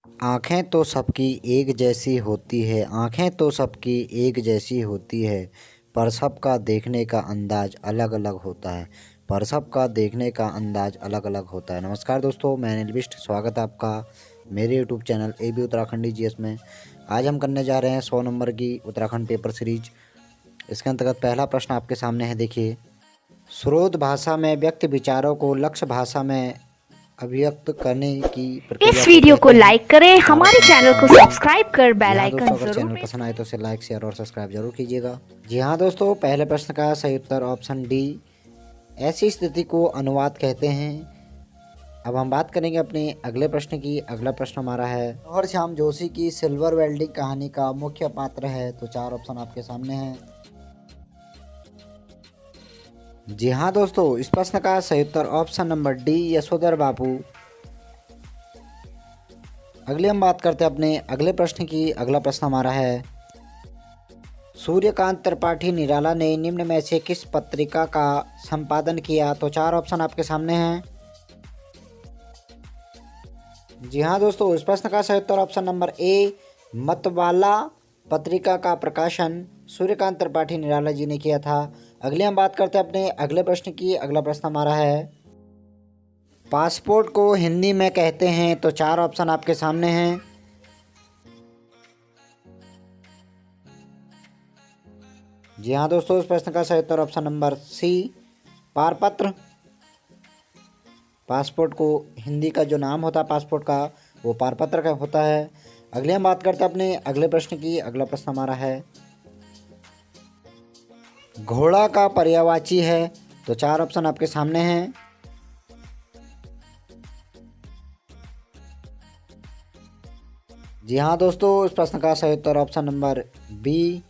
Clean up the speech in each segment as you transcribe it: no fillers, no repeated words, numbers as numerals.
आँखें तो सबकी एक जैसी होती है, आँखें तो सबकी एक जैसी होती है, पर सबका देखने का अंदाज़ अलग-अलग होता है, पर सबका देखने का अंदाज़ अलग-अलग होता है। नमस्कार दोस्तों, मैं अनिल बिष्ट, स्वागत है आपका मेरे YouTube channel AB Uttarakhandi GS में। आज हम करने जा रहे हैं 100 नंबर की उत्तराखंड पेपर सीरीज। इसके अंतर्गत पहला प्रश्न आपके सामने है, देखिए। स्रोत भाषा में व्यक्त विचारों को लक्ष्य भाषा में अभिव्यक्त करने की प्रक्रिया इस को वीडियो को कहते हैं। लाइक करें, चार हमारे ऑप्शन आपके चैनल को सामने हैं। सब्सक्राइब कर जी बेल हाँ आइकन दोस्तों, अगर जरूर चैनल प्रेस पसंद आए तो उसे लाइक, शेयर और सब्सक्राइब जरूर कीजिएगा। जी हाँ दोस्तों, पहले प्रश्न का सही उत्तर ऑप्शन डी, ऐसी स्थिति को अनुवाद कहते हैं। अब हम बात करेंगे अपने अगले प्रश्न की। अगला प्रश्न हमारा है, जौहर श्याम जोशी की सिल्वर वेल्डिंग कहानी का मुख्य पात्र है। तो चार ऑप्शन आपके सामने हैं। जी हाँ दोस्तों, इस प्रश्न का सही उत्तर ऑप्शन नंबर डी, यशोधर बाबू। अगले हम बात करते हैं अपने अगले प्रश्न की। अगला प्रश्न हमारा है, सूर्यकांत त्रिपाठी निराला ने निम्न में से किस पत्रिका का संपादन किया। तो चार ऑप्शन आपके सामने हैं। जी हाँ दोस्तों, इस प्रश्न का सही उत्तर ऑप्शन नंबर ए, मतवाला पत्रिका का प्रकाशन सूर्यकांत त्रिपाठी निराला जी ने किया था। अगले हम बात करते हैं अपने अगले प्रश्न की। अगला प्रश्न हमारा है, पासपोर्ट को हिंदी में कहते हैं। तो चार ऑप्शन आपके सामने हैं। जी हाँ दोस्तों, इस प्रश्न का सही उत्तर ऑप्शन नंबर सी, पारपत्र। पासपोर्ट को हिंदी का जो नाम होता है पासपोर्ट का, वो पारपत्र का होता है। अगले हम बात करते हैं अपने अगले प्रश्न की। अगला प्रश्न हमारा है, घोड़ा का पर्यायवाची है। तो चार ऑप्शन आपके सामने हैं। जी हाँ दोस्तों, इस प्रश्न का सही उत्तर ऑप्शन नंबर बी,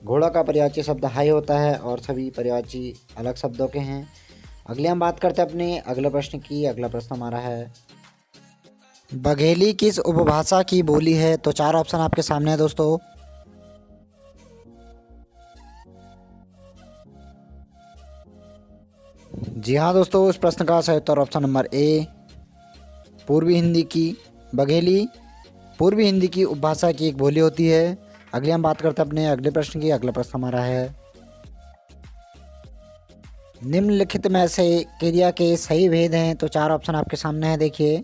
घोड़ा का पर्यायवाची शब्द हाई होता है और सभी पर्यायवाची अलग शब्दों के हैं। अगले हम बात करते हैं अपने अगले प्रश्न की। अगला प्रश्न हमारा है, बघेली किस उपभाषा की बोली है। तो चार ऑप्शन आपके सामने है दोस्तों। जी हाँ दोस्तों, इस प्रश्न का सही उत्तर ऑप्शन नंबर ए, पूर्वी हिंदी की। बघेली पूर्वी हिंदी की उपभाषा की एक बोली होती है। अगले हम बात करते हैं अपने अगले प्रश्न की। अगला प्रश्न हमारा है, निम्नलिखित में से क्रिया के सही भेद हैं। तो चार ऑप्शन आपके सामने है, देखिए।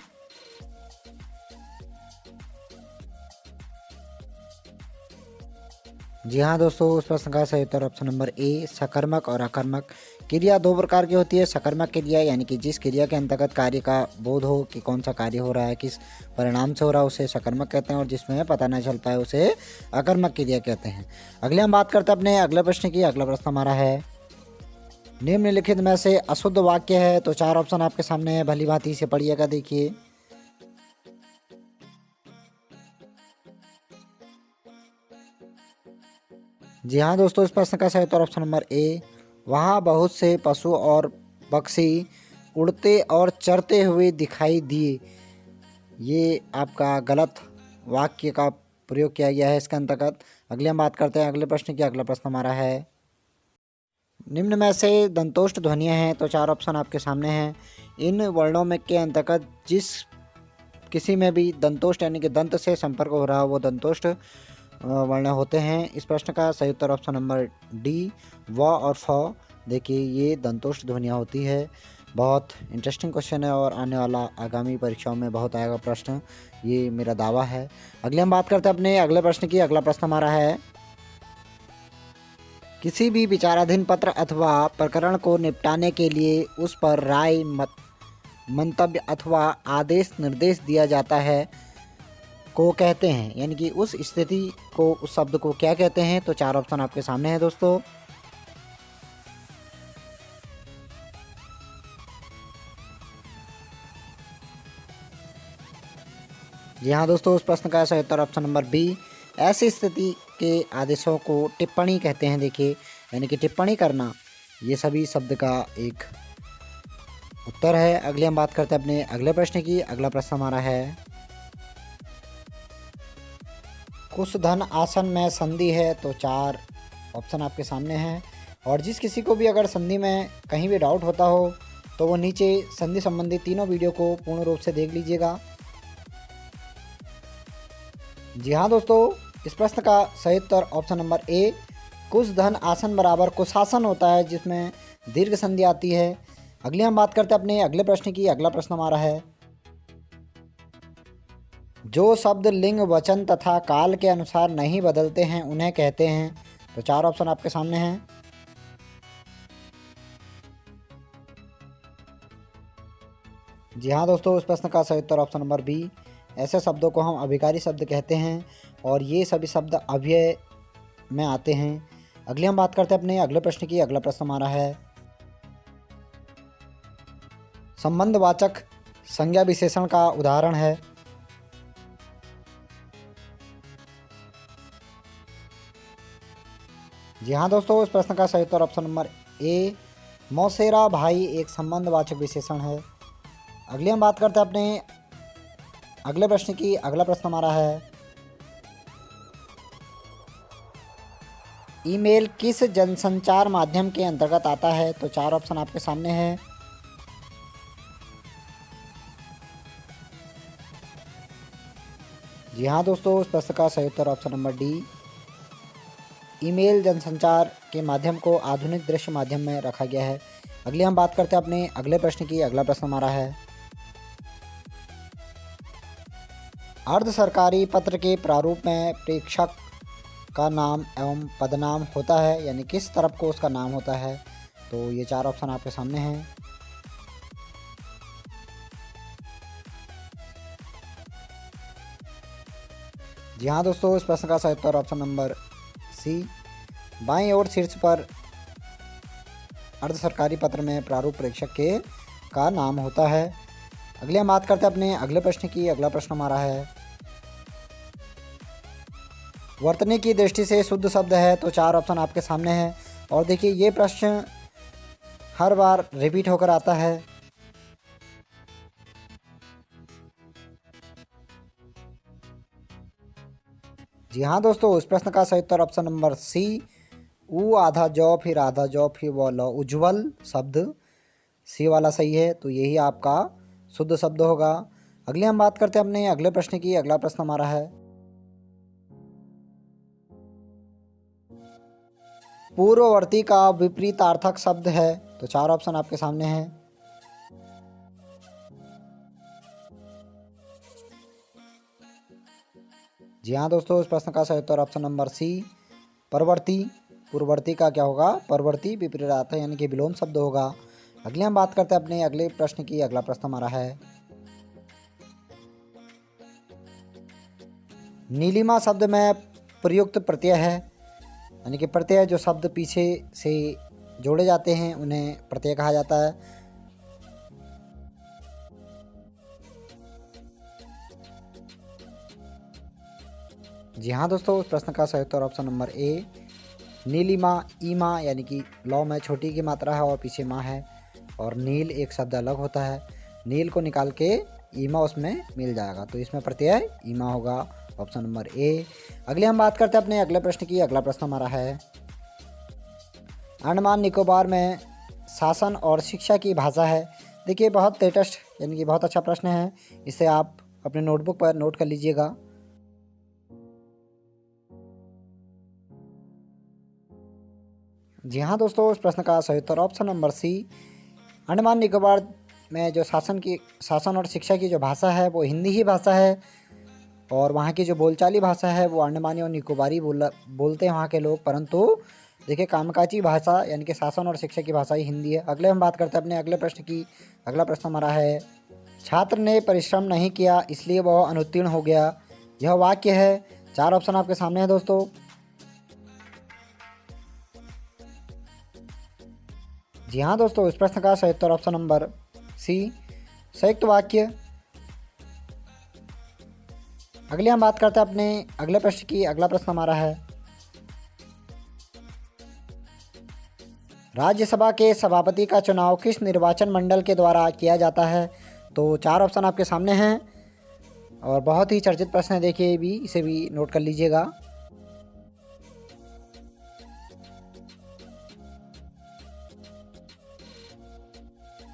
जी हाँ दोस्तों, इस प्रश्न का सही उत्तर ऑप्शन नंबर ए, सकर्मक और अकर्मक। क्रिया दो प्रकार की होती है। सकर्मक क्रिया यानी कि जिस क्रिया के अंतर्गत कार्य का बोध हो कि कौन सा कार्य हो रहा है, किस परिणाम से हो रहा है, उसे सकर्मक कहते हैं, और जिसमें पता नहीं चल पाए उसे अकर्मक क्रिया कहते हैं। अगले हम बात करते हैं अपने अगले प्रश्न की। अगला प्रश्न हमारा है, निम्नलिखित में से अशुद्ध वाक्य है। तो चार ऑप्शन आपके सामने है, भली भांति से पढ़िएगा, देखिए। जी हाँ दोस्तों, इस प्रश्न का सही उत्तर ऑप्शन नंबर ए, वहाँ बहुत से पशु और पक्षी उड़ते और चरते हुए दिखाई दिए। ये आपका गलत वाक्य का प्रयोग किया गया है इसके अंतर्गत। अगले हम बात करते हैं अगले प्रश्न की। अगला प्रश्न हमारा है, निम्न में से दंतोष्ठ ध्वनियाँ हैं। तो चार ऑप्शन आपके सामने हैं। इन वर्णों में के अंतर्गत जिस किसी में भी दंतोष्ठ यानी कि दंत से संपर्क हो रहा हो वो दंतोष्ठ वर्ण होते हैं। इस प्रश्न का सही उत्तर ऑप्शन नंबर डी, व और फ। देखिए, ये दंतोष्ठ ध्वनियाँ होती है। बहुत इंटरेस्टिंग क्वेश्चन है और आने वाला आगामी परीक्षाओं में बहुत आएगा प्रश्न, ये मेरा दावा है। अगले हम बात करते हैं अपने अगले प्रश्न की। अगला प्रश्न हमारा है, किसी भी विचाराधीन पत्र अथवा प्रकरण को निपटाने के लिए उस पर राय, मंतव्य अथवा आदेश निर्देश दिया जाता है को कहते हैं, यानी कि उस स्थिति को, उस शब्द को क्या कहते हैं। तो चार ऑप्शन आपके सामने है दोस्तों। जी हाँ दोस्तों, उस प्रश्न का सही उत्तर ऑप्शन नंबर बी, ऐसी स्थिति के आदेशों को टिप्पणी कहते हैं। देखिए, यानी कि टिप्पणी करना, ये सभी शब्द का एक उत्तर है। अगले हम बात करते हैं अपने अगले प्रश्न की। अगला प्रश्न हमारा है, कुश धन आसन में संधि है। तो चार ऑप्शन आपके सामने हैं, और जिस किसी को भी अगर संधि में कहीं भी डाउट होता हो तो वो नीचे संधि संबंधी तीनों वीडियो को पूर्ण रूप से देख लीजिएगा। जी हाँ दोस्तों, इस प्रश्न का सही उत्तर ऑप्शन नंबर ए कुश धन आसन बराबर कुशासन होता है, जिसमें दीर्घ संधि आती है। अगली हम बात करते हैं अपने अगले प्रश्न की। अगला प्रश्न हमारा है, जो शब्द लिंग वचन तथा काल के अनुसार नहीं बदलते हैं उन्हें कहते हैं। तो चार ऑप्शन आपके सामने हैं। जी हाँ दोस्तों, इस प्रश्न का सही उत्तर ऑप्शन नंबर बी, ऐसे शब्दों को हम अभिकारी शब्द कहते हैं और ये सभी शब्द अव्यय में आते हैं। अगली हम बात करते हैं अपने अगले प्रश्न की। अगला प्रश्न हमारा है, संबंधवाचक संज्ञा विशेषण का उदाहरण है। जी हाँ दोस्तों, इस प्रश्न का सही उत्तर ऑप्शन नंबर ए मौसेरा भाई एक संबंधवाचक विशेषण है। अगली हम बात करते हैं अपने अगले प्रश्न की। अगला प्रश्न हमारा है, ईमेल किस जनसंचार माध्यम के अंतर्गत आता है। तो चार ऑप्शन आपके सामने हैं। जी हाँ दोस्तों, इस प्रश्न का सही उत्तर ऑप्शन नंबर डी, ईमेल जनसंचार के माध्यम को आधुनिक दृश्य माध्यम में रखा गया है। अगली हम बात करते हैं अपने अगले प्रश्न की। अगला प्रश्न हमारा है, अर्ध सरकारी पत्र के प्रारूप में प्रेषक का नाम एवं पदनाम होता है, यानी किस तरफ को उसका नाम होता है। तो ये चार ऑप्शन आपके सामने हैं। जी हाँ दोस्तों, इस प्रश्न का सही उत्तर ऑप्शन नंबर सी, बाईं ओर शीर्ष पर अर्ध सरकारी पत्र में प्रारूप प्रेषक के का नाम होता है। अगले हम बात करते हैं अपने अगले प्रश्न की। अगला प्रश्न हमारा है, वर्तनी की दृष्टि से शुद्ध शब्द है। तो चार ऑप्शन आपके सामने हैं और देखिए ये प्रश्न हर बार रिपीट होकर आता है। जी हाँ दोस्तों, इस प्रश्न का सही उत्तर ऑप्शन नंबर सी, ऊ आधा जौ फिर आधा जौ फिर वो लो, उज्ज्वल शब्द सी वाला सही है। तो यही आपका शुद्ध शब्द होगा। अगले हम बात करते हैं अपने अगले प्रश्न की। अगला प्रश्न हमारा है, पूर्ववर्ती का विपरीतार्थक शब्द है। तो चार ऑप्शन आपके सामने हैं। जी हाँ दोस्तों, इस प्रश्न का सही उत्तर ऑप्शन नंबर सी, परवर्ती। पूर्ववर्ती का क्या होगा, परवर्ती विपरीतार्थक यानी कि विलोम शब्द होगा। अगले हम बात करते हैं अपने अगले प्रश्न की। अगला प्रश्न हमारा है, नीलिमा शब्द में प्रयुक्त प्रत्यय है, यानी कि प्रत्यय जो शब्द पीछे से जोड़े जाते हैं उन्हें प्रत्यय कहा जाता है। जी हाँ दोस्तों, उस प्रश्न का सही उत्तर ऑप्शन नंबर ए, नीलिमा। ईमा यानी कि लौ में छोटी की मात्रा है और पीछे माँ है, और नील एक शब्द अलग होता है। नील को निकाल के ईमा उसमें मिल जाएगा, तो इसमें प्रत्यय ईमा होगा, ऑप्शन नंबर ए। अगले हम बात करते हैं अपने अगले प्रश्न की। अगला प्रश्न हमारा है, अंडमान निकोबार में शासन और शिक्षा की भाषा है। देखिए बहुत लेटेस्ट यानी कि बहुत अच्छा प्रश्न है, इसे आप अपने नोटबुक पर नोट कर लीजिएगा। जी हाँ दोस्तों, इस प्रश्न का सही उत्तर option number C, Andaman Nicobar में जो शासन और शिक्षा की जो भाषा है वो हिंदी ही भाषा है, और वहाँ की जो बोलचाली भाषा है वो अंडमानी और निकोबारी बोलते हैं वहाँ के लोग, परंतु देखिए कामकाजी भाषा यानी कि शासन और शिक्षा की भाषा ही हिंदी है। अगले हम बात करते हैं अपने अगले प्रश्न की। अगला प्रश्न हमारा है, छात्र ने परिश्रम नहीं किया इसलिए वह अनुत्तीर्ण हो गया। यह वाक्य है। चार ऑप्शन आपके सामने हैं दोस्तों। जी हाँ दोस्तों, इस प्रश्न का सही उत्तर ऑप्शन नंबर सी, संयुक्त वाक्य। अगले हम बात करते हैं अपने अगले प्रश्न की। अगला प्रश्न हमारा है, राज्यसभा के सभापति का चुनाव किस निर्वाचन मंडल के द्वारा किया जाता है। तो चार ऑप्शन आपके सामने हैं और बहुत ही चर्चित प्रश्न है, देखिए भी इसे भी नोट कर लीजिएगा।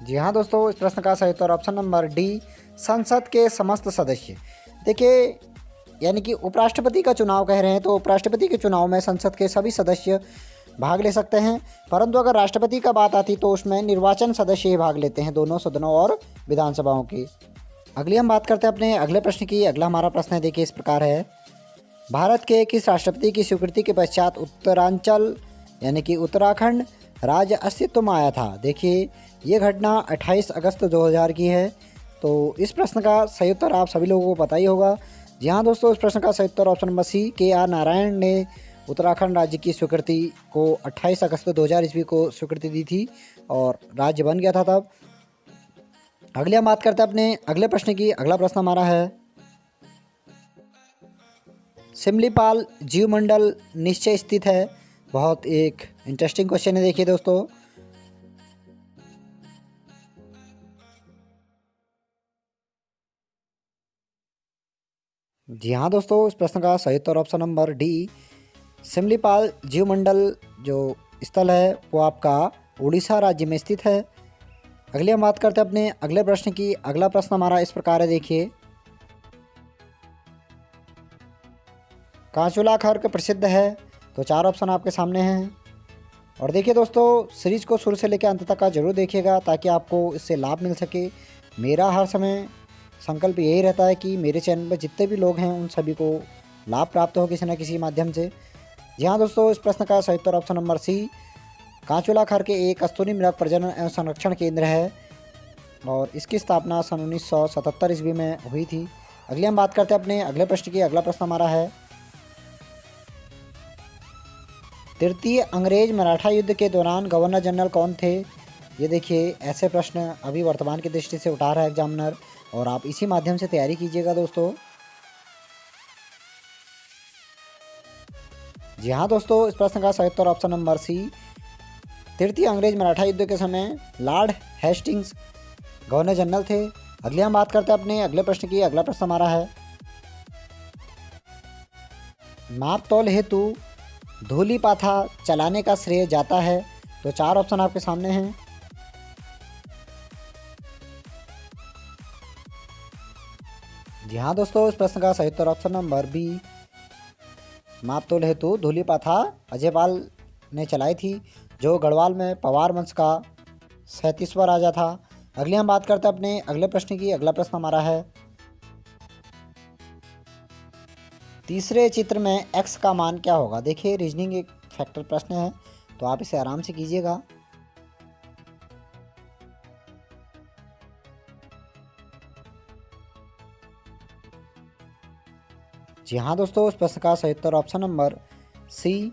जी हाँ दोस्तों, इस प्रश्न का सही उत्तर ऑप्शन नंबर डी, संसद के समस्त सदस्य। देखिए यानी कि उपराष्ट्रपति का चुनाव कह रहे हैं, तो उपराष्ट्रपति के चुनाव में संसद के सभी सदस्य भाग ले सकते हैं, परंतु अगर राष्ट्रपति का बात आती तो उसमें निर्वाचन सदस्य ही भाग लेते हैं, दोनों सदनों और विधानसभाओं की। अगली हम बात करते हैं अपने अगले प्रश्न की। अगला हमारा प्रश्न है, देखिए इस प्रकार है। भारत के किस राष्ट्रपति की स्वीकृति के पश्चात उत्तरांचल यानी कि उत्तराखंड राज्य अस्तित्व में आया था? देखिए ये घटना 28 अगस्त 2000 की है। तो इस प्रश्न का सही उत्तर आप सभी लोगों को पता ही होगा। जी हाँ दोस्तों, इस प्रश्न का सही उत्तर option number C, KR Narayan ने उत्तराखंड राज्य की स्वीकृति को 28 अगस्त 2000 ईस्वी को स्वीकृति दी थी और राज्य बन गया था तब। अगली हम बात करते हैं अपने अगले प्रश्न की। अगला प्रश्न हमारा है, सिमलीपाल जीवमंडल निश्चय स्थित है? बहुत एक इंटरेस्टिंग क्वेश्चन है, देखिए दोस्तों। जी हाँ दोस्तों, इस प्रश्न का सही उत्तर ऑप्शन नंबर डी, सिमलीपाल जीवमंडल जो स्थल है वो आपका उड़ीसा राज्य में स्थित है। अगली हम बात करते हैं अपने अगले प्रश्न की। अगला प्रश्न हमारा इस प्रकार है, देखिए। कांचुला खर्क प्रसिद्ध है? तो 4 ऑप्शन आपके सामने हैं। और देखिए दोस्तों, सीरीज को शुरू से लेकर अंत तक का जरूर देखिएगा ताकि आपको इससे लाभ मिल सके। मेरा हर समय संकल्प यही रहता है कि मेरे चैनल पर जितने भी लोग हैं उन सभी को लाभ प्राप्त हो किसी न किसी माध्यम से। जी हाँ दोस्तों, इस प्रश्न का सही उत्तर ऑप्शन नंबर सी, कांचुला खर्क एक कस्तूरी मृग प्रजनन एवं संरक्षण केंद्र है और इसकी स्थापना सन 1977 ईस्वी में हुई थी। अगली हम बात करते हैं अपने अगले प्रश्न की। अगला प्रश्न हमारा है, तृतीय अंग्रेज मराठा युद्ध के दौरान गवर्नर जनरल कौन थे? ये देखिए ऐसे प्रश्न अभी वर्तमान की दृष्टि से उठा रहा है एग्जामिनर और आप इसी माध्यम से तैयारी कीजिएगा दोस्तों। जी हाँ दोस्तों, इस प्रश्न का सही उत्तर ऑप्शन नंबर सी, तृतीय अंग्रेज मराठा युद्ध के समय लॉर्ड हेस्टिंग्स गवर्नर जनरल थे। अगली हम बात करते हैं अपने अगले प्रश्न की। अगला प्रश्न हमारा है, माप तौल हेतु धूली पाथा चलाने का श्रेय जाता है? तो 4 ऑप्शन आपके सामने हैं। जी हाँ दोस्तों, इस प्रश्न का सही उत्तर ऑप्शन नंबर बी, मापतोल हेतु धूली पाथा अजयपाल ने चलाई थी, जो गढ़वाल में पवार वंश का 37वां राजा था। अगली हम बात करते हैं अपने अगले प्रश्न की। अगला प्रश्न हमारा है, तीसरे चित्र में x का मान क्या होगा? देखिए रीजनिंग एक फैक्टर प्रश्न है तो आप इसे आराम से कीजिएगा। जी हाँ दोस्तों, इस प्रश्न का सही उत्तर ऑप्शन नंबर सी,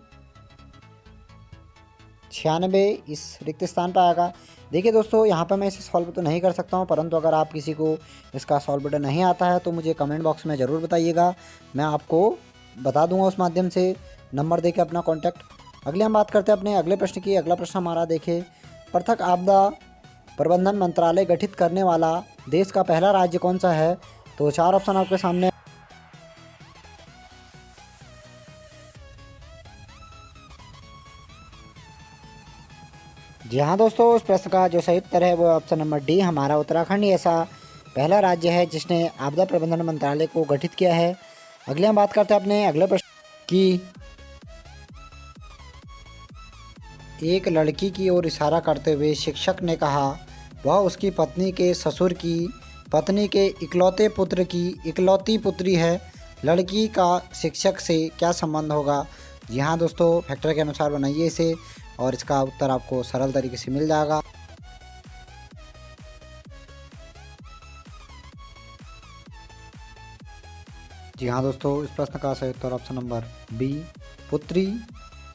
96 इस रिक्त स्थान पर आएगा। देखिए दोस्तों, यहाँ पर मैं इसे सॉल्व तो नहीं कर सकता हूँ, परंतु अगर आप किसी को इसका सॉल्व नहीं आता है तो मुझे कमेंट बॉक्स में ज़रूर बताइएगा, मैं आपको बता दूंगा उस माध्यम से, नंबर देके अपना कांटेक्ट। अगले हम बात करते हैं अपने अगले प्रश्न की। अगला प्रश्न हमारा देखिए, पृथक आपदा प्रबंधन मंत्रालय गठित करने वाला देश का पहला राज्य कौन सा है? तो 4 ऑप्शन आपके सामने। जी हाँ दोस्तों, उस प्रश्न का जो सही उत्तर है वो ऑप्शन नंबर डी, हमारा उत्तराखंड ही ऐसा पहला राज्य है जिसने आपदा प्रबंधन मंत्रालय को गठित किया है। अगले हम बात करते हैं अपने अगले प्रश्न की। एक लड़की की ओर इशारा करते हुए शिक्षक ने कहा, वह उसकी पत्नी के ससुर की पत्नी के इकलौते पुत्र की इकलौती पुत्री है। लड़की का शिक्षक से क्या संबंध होगा? जी हाँ दोस्तों, फैक्टर के अनुसार बनाइए इसे और इसका उत्तर आपको सरल तरीके से मिल जाएगा। जी हाँ दोस्तों, इस प्रश्न का सही उत्तर ऑप्शन नंबर बी, पुत्री,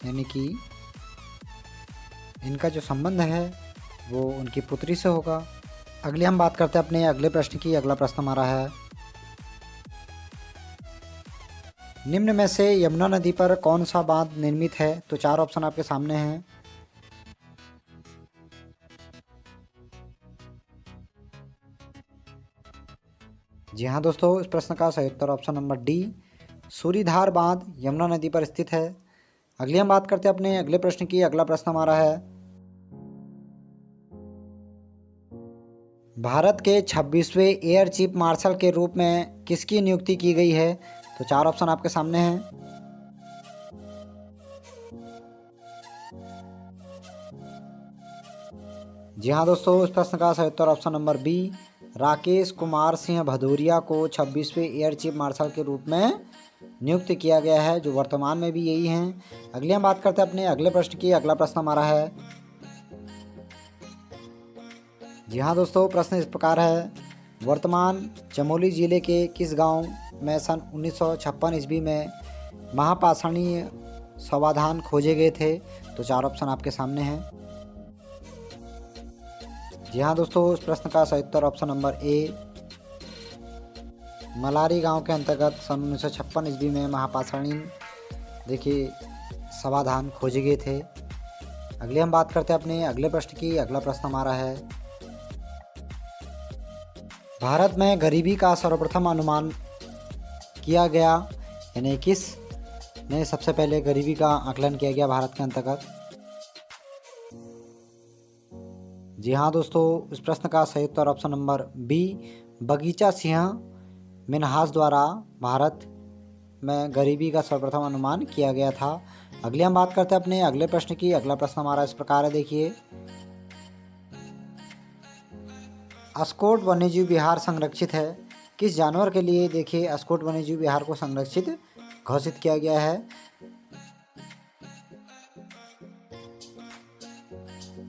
यानी कि इनका जो संबंध है वो उनकी पुत्री से होगा। अगली हम बात करते हैं अपने अगले प्रश्न की। अगला प्रश्न हमारा है, निम्न में से यमुना नदी पर कौन सा बांध निर्मित है? तो 4 ऑप्शन आपके सामने हैं। जी हाँ दोस्तों, इस प्रश्न का सही उत्तर ऑप्शन नंबर डी, सूरीधार बांध यमुना नदी पर स्थित है। अगली हम बात करते हैं अपने अगले प्रश्न की। अगला प्रश्न हमारा है, भारत के 26वें एयर चीफ मार्शल के रूप में किसकी नियुक्ति की गई है? तो 4 ऑप्शन आपके सामने हैं। जी हाँ दोस्तों, इस प्रश्न का सही उत्तर option number B, Rakesh Kumar Singh Bhadauria को 26वें एयर चीफ मार्शल के रूप में नियुक्त किया गया है, जो वर्तमान में भी यही हैं। अगली हम बात करते हैं अपने अगले प्रश्न की। अगला प्रश्न हमारा है, जी हाँ दोस्तों, प्रश्न इस प्रकार है, वर्तमान चमोली जिले के किस गांव में सन 1956 ईस्वी में महापाषाणीय समाधान खोजे गए थे? तो 4 ऑप्शन आपके सामने हैं। जी हाँ दोस्तों, इस प्रश्न का सही उत्तर ऑप्शन नंबर ए, मलारी गांव के अंतर्गत सन 1956 ईस्वी में महापाषाणीय देखिए समाधान खोजे गए थे। अगली हम बात करते हैं अपने अगले प्रश्न की। अगला प्रश्न हमारा है, भारत में गरीबी का सर्वप्रथम अनुमान किया गया, यानी किस ने सबसे पहले गरीबी का आकलन किया गया भारत के अंतर्गत? जी हाँ दोस्तों, इस प्रश्न का सही उत्तर ऑप्शन नंबर बी, बगीचा सिंह मिन्हास द्वारा भारत में गरीबी का सर्वप्रथम अनुमान किया गया था। अगली हम बात करते हैं अपने अगले प्रश्न की। अगला प्रश्न हमारा इस प्रकार है, देखिए, अस्कोट वन्यजीव विहार संरक्षित है, किस जानवर के लिए देखिए अस्कोट वन्यजीव विहार को संरक्षित घोषित किया गया है?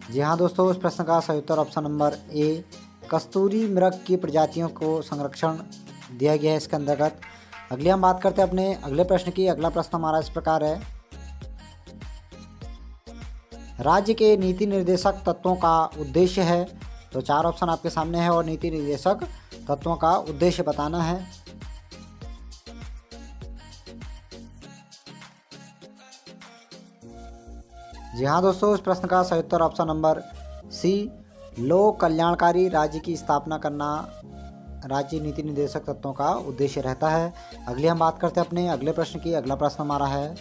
जी हाँ दोस्तों, इस प्रश्न का सही उत्तर ऑप्शन नंबर ए, कस्तूरी मृग की प्रजातियों को संरक्षण दिया गया है इसके अंतर्गत। अगली हम बात करते हैं अपने अगले प्रश्न की। अगला प्रश्न हमारा इस प्रकार है, राज्य के नीति निर्देशक तत्वों का उद्देश्य है। तो 4 ऑप्शन आपके सामने है और नीति निर्देशक तत्वों का उद्देश्य बताना है। जी हाँ दोस्तों, इस प्रश्न का सही उत्तर ऑप्शन नंबर सी, लोक कल्याणकारी राज्य की स्थापना करना राज्य नीति निर्देशक तत्वों का उद्देश्य रहता है। अगली हम बात करते हैं अपने अगले प्रश्न की। अगला प्रश्न हमारा है,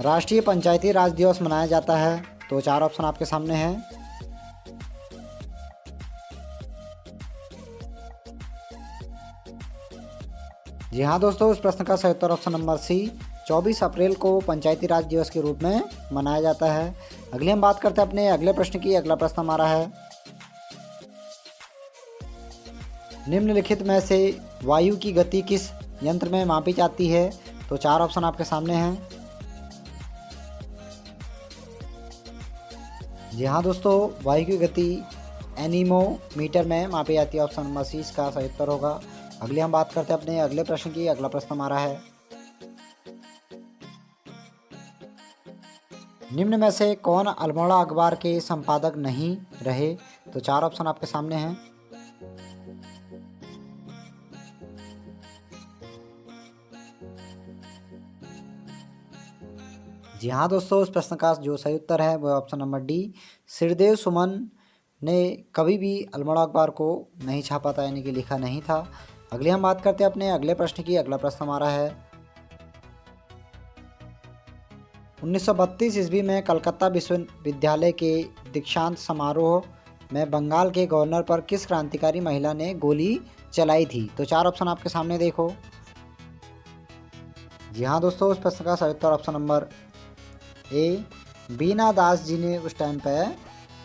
राष्ट्रीय पंचायती राज दिवस मनाया जाता है। तो 4 ऑप्शन आपके सामने हैं। जी हाँ दोस्तों, इस प्रश्न का सही उत्तर ऑप्शन नंबर सी, 24 अप्रैल को पंचायती राज दिवस के रूप में मनाया जाता है। अगली हम बात करते हैं अपने अगले प्रश्न की। अगला प्रश्न हमारा है, निम्नलिखित में से वायु की गति किस यंत्र में मापी जाती है? तो 4 ऑप्शन आपके सामने हैं। जी हाँ दोस्तों, वायु की गति एनीमोमीटर में मापी जाती है। ऑप्शन नंबर सी इसका सही उत्तर होगा। अगली हम बात करते हैं अपने अगले प्रश्न की। अगला प्रश्न हमारा है, निम्न में से कौन अल्मोड़ा अखबार के संपादक नहीं रहे? तो 4 ऑप्शन आपके सामने हैं। जी हाँ दोस्तों, इस प्रश्न का जो सही उत्तर है वो ऑप्शन नंबर डी, श्रीदेव सुमन ने कभी भी अल्मोड़ा अखबार को नहीं छापा था, यानी कि लिखा नहीं था। अगली हम बात करते हैं अपने अगले प्रश्न की। अगला प्रश्न हमारा है, 1932 ईस्वी में कलकत्ता विश्वविद्यालय के दीक्षांत समारोह में बंगाल के गवर्नर पर किस क्रांतिकारी महिला ने गोली चलाई थी? तो 4 ऑप्शन आपके सामने देखो। जी हाँ दोस्तों, इस प्रश्न का सही उत्तर ऑप्शन नंबर ए, बीना दास जी ने उस टाइम पर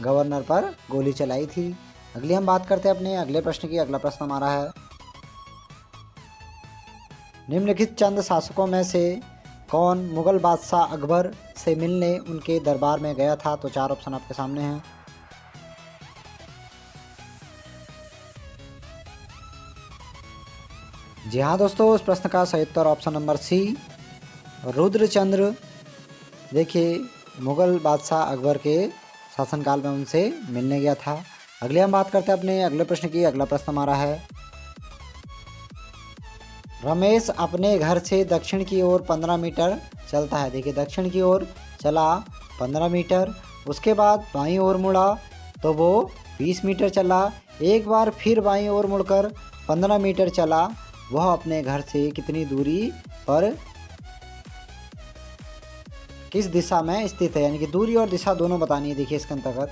गवर्नर पर गोली चलाई थी। अगली हम बात करते हैं अपने अगले प्रश्न की। अगला प्रश्न हमारा है, निम्नलिखित चंद शासकों में से कौन मुगल बादशाह अकबर से मिलने उनके दरबार में गया था? तो 4 ऑप्शन आपके सामने हैं। जी हाँ दोस्तों, इस प्रश्न का सही उत्तर ऑप्शन नंबर सी, रुद्रचंद्र देखिए मुगल बादशाह अकबर के शासनकाल में उनसे मिलने गया था। अगले हम बात करते हैं अपने अगले प्रश्न की। अगला प्रश्न हमारा है, रमेश अपने घर से दक्षिण की ओर 15 मीटर चलता है। देखिए दक्षिण की ओर चला 15 मीटर, उसके बाद बाईं ओर मुड़ा तो वो 20 मीटर चला, एक बार फिर बाईं ओर मुड़कर 15 मीटर चला। वह अपने घर से कितनी दूरी पर किस दिशा में स्थित है? यानी कि दूरी और दिशा दोनों बतानी है। देखिए इसके अंतर्गत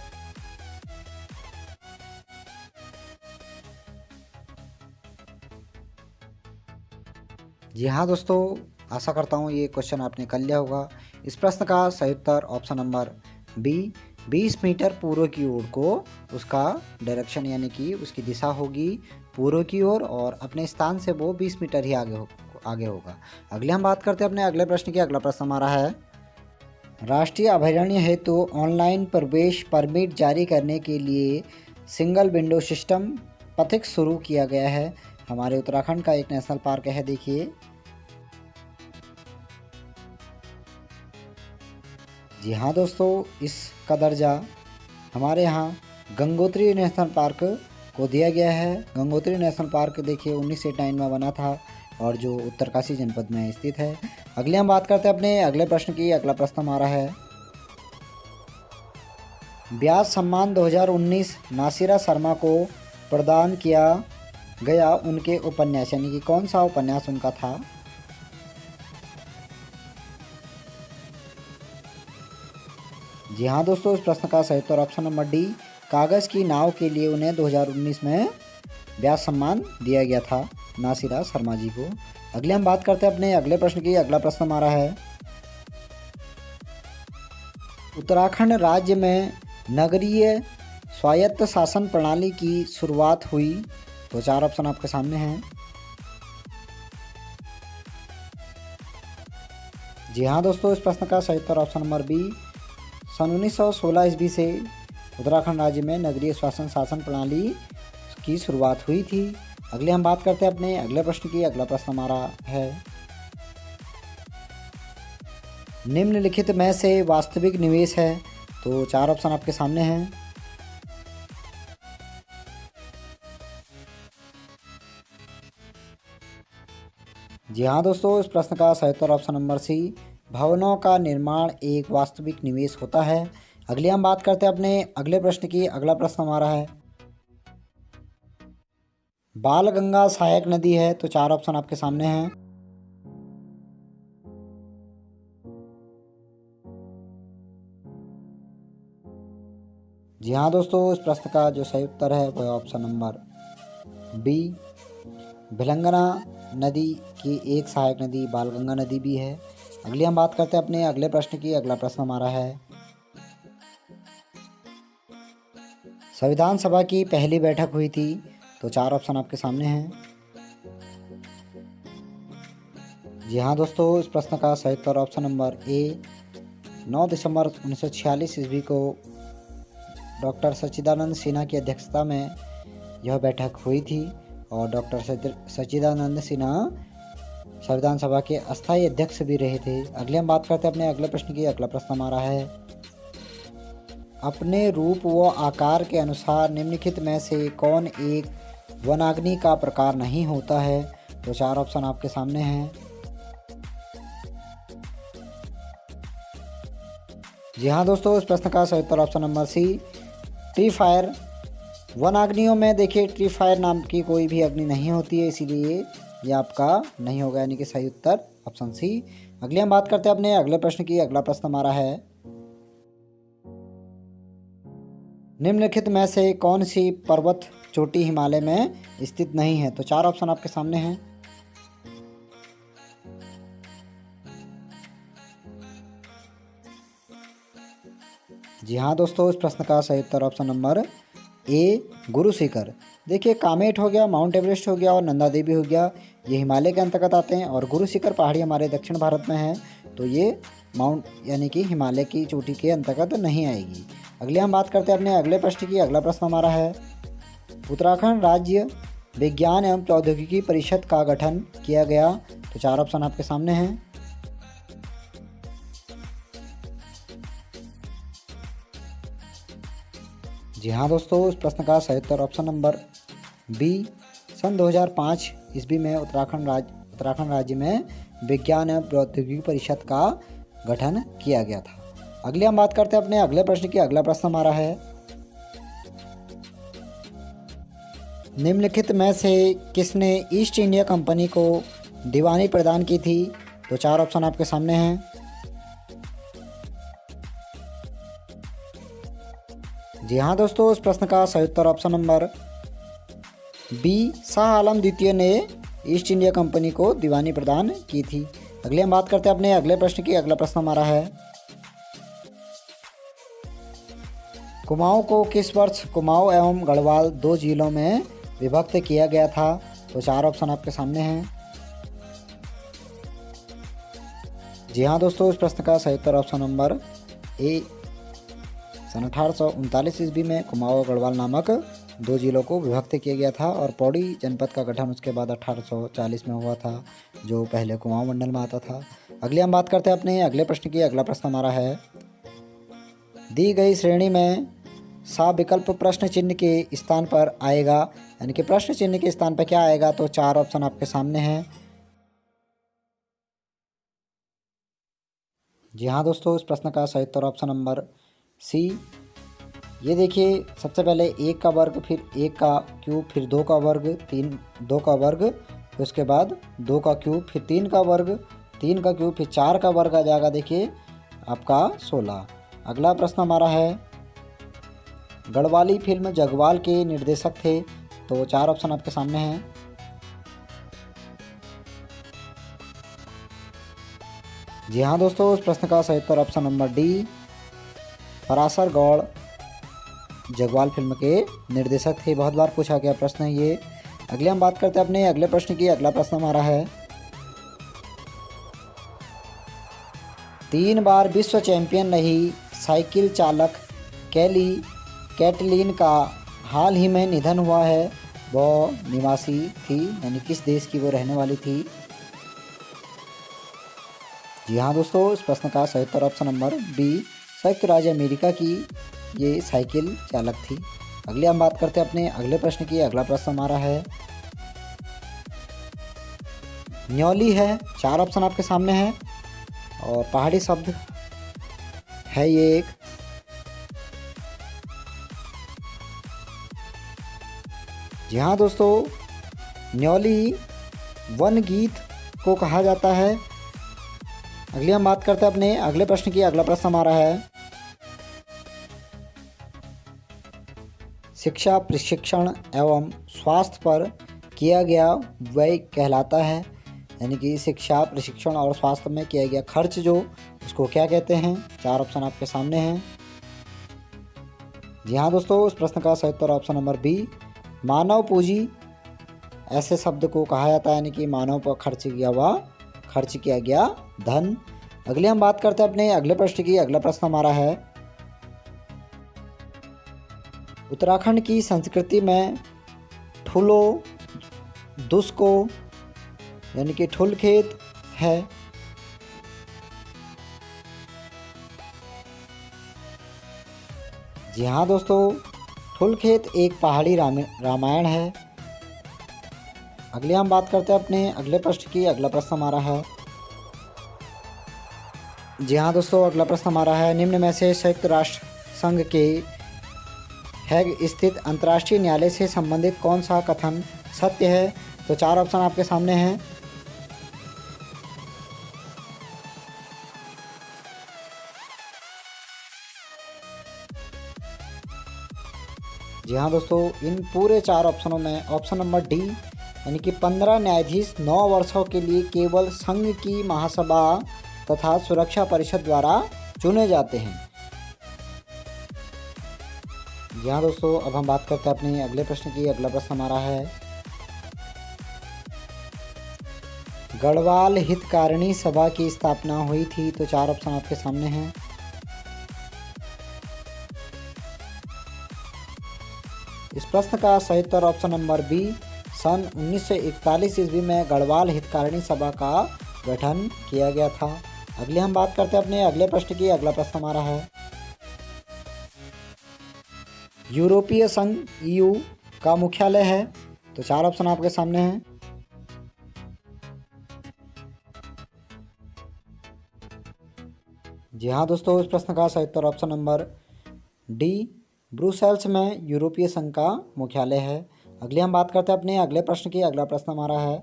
जी हाँ दोस्तों, आशा करता हूँ ये क्वेश्चन आपने कर लिया होगा। इस प्रश्न का सही उत्तर ऑप्शन नंबर बी 20 मीटर पूर्व की ओर को उसका डायरेक्शन यानी कि उसकी दिशा होगी पूर्व की ओर और अपने स्थान से वो 20 मीटर ही आगे होगा। अगले हम बात करते हैं अपने अगले प्रश्न की। अगला प्रश्न हमारा है, राष्ट्रीय अभयारण्य हेतु ऑनलाइन प्रवेश परमिट जारी करने के लिए सिंगल विंडो सिस्टम पथिक शुरू किया गया है। हमारे उत्तराखंड का एक नेशनल पार्क है, देखिए। जी हाँ दोस्तों, इसका दर्जा हमारे यहाँ गंगोत्री नेशनल पार्क को दिया गया है। गंगोत्री नेशनल पार्क देखिए 1989 में बना था और जो उत्तरकाशी जनपद में स्थित है। अगले हम बात करते हैं अपने अगले प्रश्न की। अगला प्रश्न हमारा है, व्यास सम्मान 2019 नासिरा शर्मा को प्रदान किया गया उनके उपन्यास, यानी कि कौन सा उपन्यास उनका था? जी हाँ दोस्तों, इस प्रश्न का सही उत्तर ऑप्शन नंबर डी, कागज़ की नाव के लिए उन्हें 2019 में व्यास सम्मान दिया गया था, नासिरा शर्मा जी को। अगले हम बात करते हैं अपने अगले प्रश्न की। अगला प्रश्न हमारा है, उत्तराखंड राज्य में नगरीय स्वायत्त शासन प्रणाली की शुरुआत हुई। तो 4 ऑप्शन आपके सामने हैं। जी हाँ दोस्तों, इस प्रश्न का सही उत्तर ऑप्शन नंबर बी, सन 1916 ईस्वी से उत्तराखंड राज्य में नगरीय शासन प्रणाली की शुरुआत हुई थी। अगले हम बात करते हैं अपने अगले प्रश्न की। अगला प्रश्न हमारा है, निम्नलिखित में से वास्तविक निवेश है। तो 4 ऑप्शन आपके सामने हैं। जी हाँ दोस्तों, इस प्रश्न का सही उत्तर ऑप्शन नंबर सी, भवनों का निर्माण एक वास्तविक निवेश होता है। अगले हम बात करते हैं अपने अगले प्रश्न की। अगला प्रश्न हमारा है, बालगंगा सहायक नदी है। तो 4 ऑप्शन आपके सामने हैं। जी हाँ दोस्तों, इस प्रश्न का जो सही उत्तर है वह ऑप्शन नंबर बी, भिलंगना नदी की एक सहायक नदी बालगंगा नदी भी है। अगली हम बात करते हैं अपने अगले प्रश्न की। अगला प्रश्न हमारा है, संविधान सभा की पहली बैठक हुई थी। तो 4 ऑप्शन आपके सामने हैं। जी हाँ दोस्तों, इस प्रश्न का सही उत्तर ऑप्शन नंबर ए, 9 दिसंबर 1946 ईस्वी को डॉक्टर सच्चिदानंद सिन्हा की अध्यक्षता में यह बैठक हुई थी और डॉक्टर सच्चिदानंद सिन्हा संविधान सभा के अस्थायी अध्यक्ष भी रहे थे। अगले हम बात करते हैं अपने अगले प्रश्न की। अगला प्रश्न हमारा है, अपने रूप व आकार के अनुसार निम्नलिखित में से कौन एक वनाग्नि का प्रकार नहीं होता है। तो 4 ऑप्शन आपके सामने हैं। जी हाँ दोस्तों, इस प्रश्न का सही उत्तर option number C, tree fire. वनाग्नियों में देखिए ट्री फायर नाम की कोई भी अग्नि नहीं होती है, इसीलिए ये आपका नहीं होगा, यानी कि सही उत्तर ऑप्शन सी। अगले हम बात करते हैं अपने अगले प्रश्न की। अगला प्रश्न हमारा है, निम्नलिखित में से कौन सी पर्वत चोटी हिमालय में स्थित नहीं है। तो 4 ऑप्शन आपके सामने हैं। जी हाँ दोस्तों, इस प्रश्न का सही उत्तर ऑप्शन नंबर ए, गुरु शिखर। देखिए कामेट हो गया, माउंट एवरेस्ट हो गया और नंदा देवी हो गया, ये हिमालय के अंतर्गत आते हैं और गुरु शिखर पहाड़ी हमारे दक्षिण भारत में है, तो ये माउंट यानी कि हिमालय की चोटी के अंतर्गत नहीं आएगी। अगले हम बात करते हैं अपने अगले प्रश्न की। अगला प्रश्न हमारा है, उत्तराखंड राज्य विज्ञान एवं प्रौद्योगिकी परिषद का गठन किया गया। तो 4 ऑप्शन आपके सामने हैं। जी हाँ दोस्तों, इस प्रश्न का सही उत्तर ऑप्शन नंबर बी, सन 2005 ईस्वी में उत्तराखंड राज्य में विज्ञान एवं प्रौद्योगिकी परिषद का गठन किया गया था। अगले हम बात करते हैं अपने अगले प्रश्न की। अगला प्रश्न हमारा है, निम्नलिखित में से किसने ईस्ट इंडिया कंपनी को दीवानी प्रदान की थी। तो 4 ऑप्शन आपके सामने हैं। जी हाँ दोस्तों, इस प्रश्न का सही उत्तर option number B, Shah Alam द्वितीय ने ईस्ट इंडिया कंपनी को दीवानी प्रदान की थी। अगले हम बात करते हैं अपने अगले प्रश्न की। अगला प्रश्न हमारा है, कुमाऊं को किस वर्ष कुमाऊं एवं गढ़वाल 2 जिलों में विभक्त किया गया था? तो 4 ऑप्शन आपके सामने हैं। जी हाँ दोस्तों, इस प्रश्न का सही उत्तर ऑप्शन नंबर ए, सन 1839 ईस्वी में कुमाऊं और गढ़वाल नामक 2 जिलों को विभक्त किया गया था और पौड़ी जनपद का गठन उसके बाद 1840 में हुआ था, जो पहले कुमाऊं मंडल में आता था। अगले हम बात करते हैं अपने अगले प्रश्न की। अगला प्रश्न हमारा है, दी गई श्रेणी में सा विकल्प प्रश्न चिन्ह के स्थान पर आएगा, यानी कि प्रश्न चिन्ह के स्थान पर क्या आएगा? तो 4 ऑप्शन आपके सामने हैं। जी हाँ दोस्तों, इस प्रश्न का सही उत्तर ऑप्शन नंबर सी। ये देखिए, सबसे पहले 1 का वर्ग, फिर 1 का क्यूब, फिर 2 का वर्ग, 2 का वर्ग, फिर उसके बाद 2 का क्यूब, फिर 3 का वर्ग, 3 का क्यूब, फिर 4 का वर्ग आ जाएगा देखिए आपका 16। अगला प्रश्न हमारा है, गढ़वाली फिल्म जगवाल के निर्देशक थे? तो 4 ऑप्शन आपके सामने हैं। जी हाँ दोस्तों, इस प्रश्न का सही उत्तर option number D, Parashar Gaur Jagwal film के निर्देशक थे। बहुत बार पूछा गया प्रश्न है ये। अगले हम बात करते हैं अपने अगले प्रश्न की। अगला प्रश्न हमारा है, 3 बार विश्व चैंपियन रही साइकिल चालक कैली कैटलीन का हाल ही में निधन हुआ है, वह निवासी थी, यानी किस देश की वो रहने वाली थी? जी हाँ दोस्तों, इस प्रश्न का सही उत्तर ऑप्शन नंबर बी, संयुक्त राज्य अमेरिका की ये साइकिल चालक थी। अगले हम बात करते हैं अपने अगले प्रश्न की। अगला प्रश्न हमारा है, न्योली है, 4 ऑप्शन आपके सामने हैं और पहाड़ी शब्द है ये एक। जी हाँ दोस्तों, न्योली वन गीत को कहा जाता है। अगली हम बात करते हैं अपने अगले प्रश्न की। अगला प्रश्न हमारा है, शिक्षा प्रशिक्षण एवं स्वास्थ्य पर किया गया व्यय कहलाता है, यानी कि शिक्षा प्रशिक्षण और स्वास्थ्य में किया गया खर्च जो, उसको क्या कहते हैं? 4 ऑप्शन आपके सामने हैं। जी हाँ दोस्तों, इस प्रश्न का सही उत्तर ऑप्शन नंबर बी, मानव पूंजी ऐसे शब्द को कहा जाता है, यानी कि मानव पर खर्च किया गया धन। अगले हम बात करते हैं अपने अगले प्रश्न की। अगला प्रश्न हमारा है, उत्तराखंड की संस्कृति में ठुलो दुस्को यानी कि ठुल खेत है। जी हाँ दोस्तों, ठुल खेत एक पहाड़ी रामायण है। अगले हम बात करते हैं अपने अगले प्रश्न की। अगला प्रश्न हमारा है, जी हाँ दोस्तों, अगला प्रश्न हमारा है, निम्न में से संयुक्त राष्ट्र संघ के हैग स्थित अंतर्राष्ट्रीय न्यायालय से संबंधित कौन सा कथन सत्य है? तो 4 ऑप्शन आपके सामने हैं। जी हाँ दोस्तों, इन पूरे 4 ऑप्शनों में ऑप्शन नंबर डी, यानी कि 15 न्यायाधीश 9 वर्षों के लिए केवल संघ की महासभा तथा सुरक्षा परिषद द्वारा चुने जाते हैं। जी हाँ दोस्तों, अब हम बात करते हैं अपने अगले प्रश्न की। अगला प्रश्न हमारा है, गढ़वाल हितकारिणी सभा की स्थापना हुई थी? तो 4 ऑप्शन आपके सामने हैं। इस प्रश्न का सही उत्तर ऑप्शन नंबर बी, सन 1941 ईस्वी में गढ़वाल हितकारिणी सभा का गठन किया गया था। अगले हम बात करते हैं अपने अगले प्रश्न की। अगला प्रश्न हमारा है, यूरोपीय संघ ईयू का मुख्यालय है? तो 4 ऑप्शन आपके सामने हैं। जी हाँ दोस्तों, इस प्रश्न का सही उत्तर ऑप्शन नंबर डी, ब्रुसेल्स में यूरोपीय संघ का मुख्यालय है। अगले हम बात करते हैं अपने अगले प्रश्न की। अगला प्रश्न हमारा है,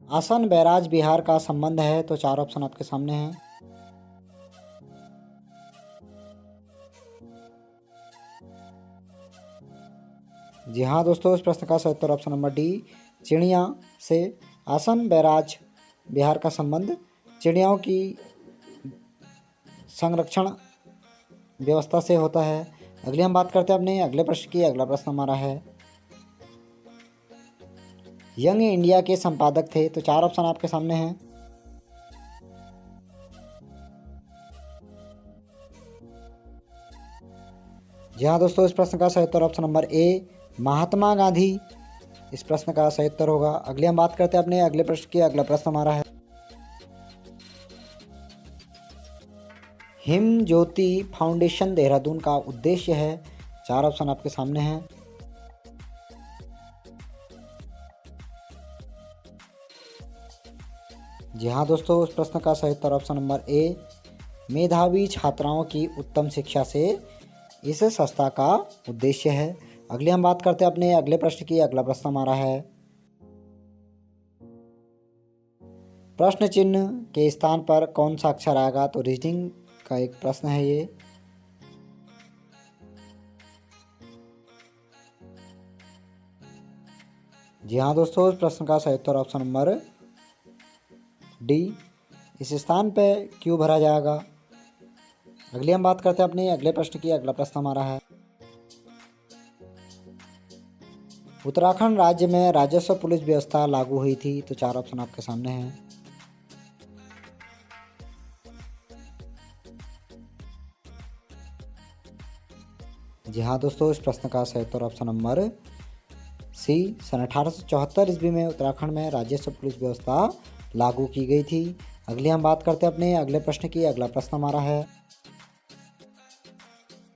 आसन बैराज बिहार का संबंध है? तो 4 ऑप्शन आपके सामने हैं। जी हाँ दोस्तों, इस प्रश्न का सही उत्तर ऑप्शन नंबर डी, चिड़िया से। आसन बैराज बिहार का संबंध चिड़ियाओं की संरक्षण व्यवस्था से होता है। अगली हम बात करते हैं अपने अगले प्रश्न की। अगला प्रश्न हमारा है, यंग इंडिया के संपादक थे, तो 4 ऑप्शन आपके सामने हैं। जी हाँ दोस्तों, इस प्रश्न का सही उत्तर ऑप्शन नंबर ए, महात्मा गांधी इस प्रश्न का सही उत्तर होगा। अगली हम बात करते हैं अपने अगले प्रश्न की। अगला प्रश्न हमारा है, हिम ज्योति फाउंडेशन देहरादून का उद्देश्य है। 4 ऑप्शन आपके सामने हैं। जी हाँ दोस्तों, इस प्रश्न का सही उत्तर ऑप्शन नंबर ए, मेधावी छात्राओं की उत्तम शिक्षा से इस संस्था का उद्देश्य है। अगली हम बात करते हैं अपने अगले प्रश्न की। अगला प्रश्न हमारा है, प्रश्न चिन्ह के स्थान पर कौन सा अक्षर आएगा, तो रीजनिंग का एक प्रश्न है ये। जी हाँ दोस्तों, इस प्रश्न का सही उत्तर ऑप्शन नंबर डी, इस स्थान पे क्यों भरा जाएगा। अगली हम बात करते हैं अपने अगले प्रश्न की। अगला प्रश्न हमारा है, उत्तराखंड राज्य में राजस्व पुलिस व्यवस्था लागू हुई थी, तो 4 ऑप्शन आपके सामने हैं। जी हाँ दोस्तों, इस प्रश्न का सही उत्तर ऑप्शन नंबर सी, सन 1874 ईस्वी में उत्तराखंड में राजस्व पुलिस व्यवस्था लागू की गई थी। अगली हम बात करते हैं अपने अगले प्रश्न की। अगला प्रश्न हमारा है,